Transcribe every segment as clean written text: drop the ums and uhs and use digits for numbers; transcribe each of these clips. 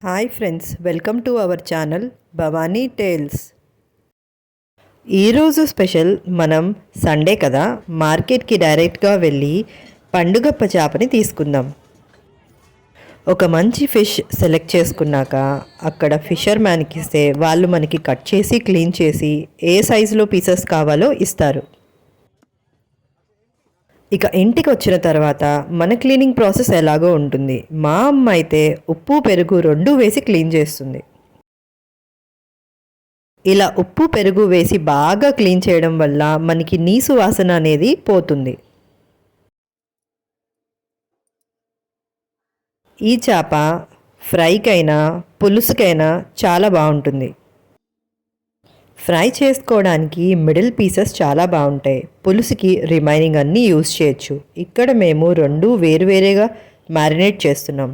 Hi friends, welcome to our channel Bhavani tales. ఈరోజు special మనం Sunday కదా, మార్కెట్కి డైరెక్ట్గా వెళ్ళి పండుగప్ప చేపని తీసుకుందాం. ఒక మంచి ఫిష్ సెలెక్ట్ చేసుకున్నాక అక్కడ ఫిషర్ మ్యాన్కి ఇస్తే వాళ్ళు మనకి కట్ చేసి క్లీన్ చేసి ఏ సైజులో పీసెస్ కావాలో ఇస్తారు. ఇక ఇంటికి వచ్చిన తర్వాత మన క్లీనింగ్ ప్రాసెస్ ఎలాగో ఉంటుంది. మా అమ్మ అయితే ఉప్పు పెరుగు 2 వేసి క్లీన్ చేస్తుంది. ఇలా ఉప్పు పెరుగు వేసి బాగా క్లీన్ చేయడం వల్ల మనకి నీసు వాసన అనేది పోతుంది. ఈ చేప ఫ్రైకైనా పులుసుకైనా చాలా బాగుంటుంది. ఫ్రై చేసుకోవడానికి మిడిల్ పీసెస్ చాలా బాగుంటాయి. పులుసుకి రిమైనింగ్ అన్నీ యూజ్ చేయొచ్చు. ఇక్కడ మేము 2 వేరువేరేగా మ్యారినేట్ చేస్తున్నాం.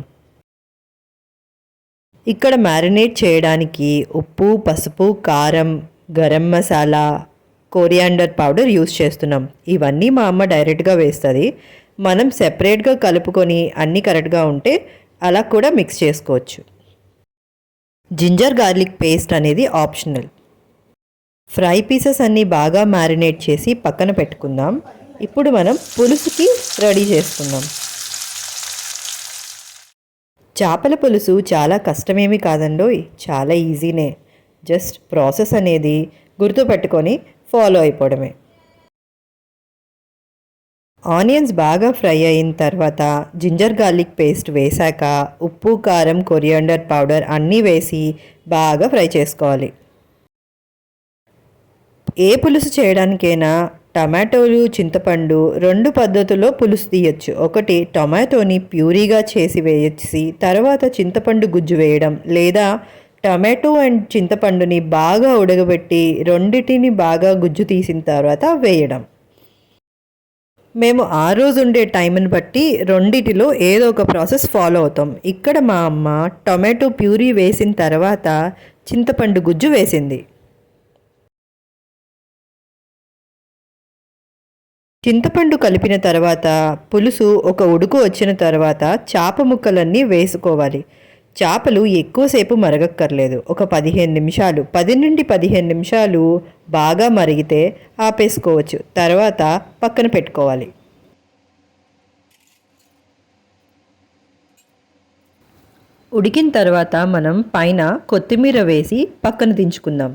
ఇక్కడ మ్యారినేట్ చేయడానికి ఉప్పు, పసుపు, కారం, garam masala, coriander powder use చేస్తున్నాం. ఇవన్నీ మా అమ్మ డైరెక్ట్గా వేస్తుంది. మనం సెపరేట్గా కలుపుకొని అన్నీ కరెక్ట్గా ఉంటే అలా కూడా మిక్స్ చేసుకోవచ్చు. జింజర్ గార్లిక్ పేస్ట్ అనేది ఆప్షనల్. ఫ్రై పీసెస్ అన్నీ బాగా మ్యారినేట్ చేసి పక్కన పెట్టుకుందాం. ఇప్పుడు మనం పులుసుకి రెడీ చేసుకుందాం. చేపల పులుసు చాలా కష్టమేమీ కాదండోయ్, చాలా ఈజీనే. జస్ట్ ప్రాసెస్ అనేది గుర్తుపెట్టుకొని ఫాలో అయిపోవడమే. ఆనియన్స్ బాగా ఫ్రై అయిన తర్వాత జింజర్ గార్లిక్ పేస్ట్ వేశాక ఉప్పు, కారం, కొరియాండర్ పౌడర్ అన్నీ వేసి బాగా ఫ్రై చేసుకోవాలి. ఏ పులుసు చేయడానికైనా టమాటోలు, చింతపండు 2 పద్ధతుల్లో పులుసు తీయచ్చు. ఒకటి టమాటోని ప్యూరీగా చేసి వేసి తర్వాత చింతపండు గుజ్జు వేయడం, లేదా టమాటో అండ్ చింతపండుని బాగా ఉడకబెట్టి రెండిటిని బాగా గుజ్జు తీసిన తర్వాత వేయడం. మేము ఆ రోజు ఉండే టైంని బట్టి రెండిటిలో ఏదో ఒక ప్రాసెస్ ఫాలో అవుతాం. ఇక్కడ మా అమ్మ టొమాటో ప్యూరీ వేసిన తర్వాత చింతపండు గుజ్జు వేసింది. చింతపండు కలిపిన తర్వాత పులుసు ఒక ఉడుకు వచ్చిన తర్వాత చేప ముక్కలన్నీ వేసుకోవాలి. చేపలు ఎక్కువసేపు మరగక్కర్లేదు. ఒక 15 నిమిషాలు, 10 నుండి 15 నిమిషాలు బాగా మరిగితే ఆపేసుకోవచ్చు. తర్వాత పక్కన పెట్టుకోవాలి. ఉడికిన తర్వాత మనం పైన కొత్తిమీర వేసి పక్కన దించుకుందాం.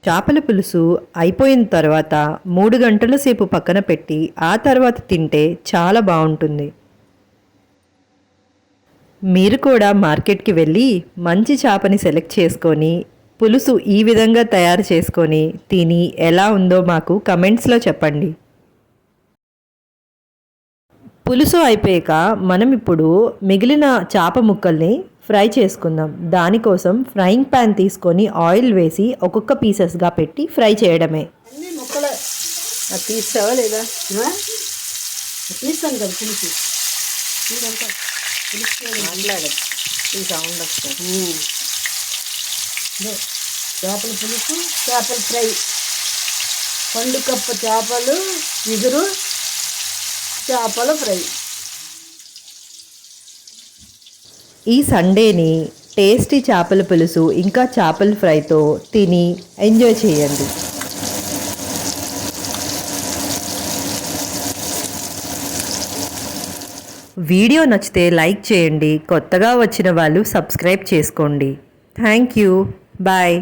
చేపల పులుసు అయిపోయిన తర్వాత 3 గంటల సేపు పక్కన పెట్టి ఆ తర్వాత తింటే చాలా బాగుంటుంది. మీరు కూడా మార్కెట్కి వెళ్ళి మంచి చేపని సెలెక్ట్ చేసుకొని పులుసు ఈ విధంగా తయారు చేసుకొని తిని ఎలా ఉందో మాకు కమెంట్స్లో చెప్పండి. పులుసు అయిపోయాక మనం ఇప్పుడు మిగిలిన చేప ముక్కల్ని ఫ్రై చేసుకుందాం. దానికోసం ఫ్రైయింగ్ ప్యాన్ తీసుకొని ఆయిల్ వేసి ఒక్కొక్క పీసెస్గా పెట్టి ఫ్రై చేయడమే. తీసావా లేదా? తీస్తాను కదా పులుసు. ఈ సౌండ్ వస్తుంది. చేపల పులుసు, చేపల ఫ్రై, పండు కప్ప చేపలు ఇగురు, చేపల ఫ్రై. ఈ సండేని టేస్టీ చేపల పులుసు ఇంకా చేపల ఫ్రైతో తిని ఎంజాయ్ చేయండి. వీడియో నచ్చితే లైక్ చేయండి. కొత్తగా వచ్చిన వాళ్ళు సబ్స్క్రైబ్ చేసుకోండి. Thank you. బాయ్.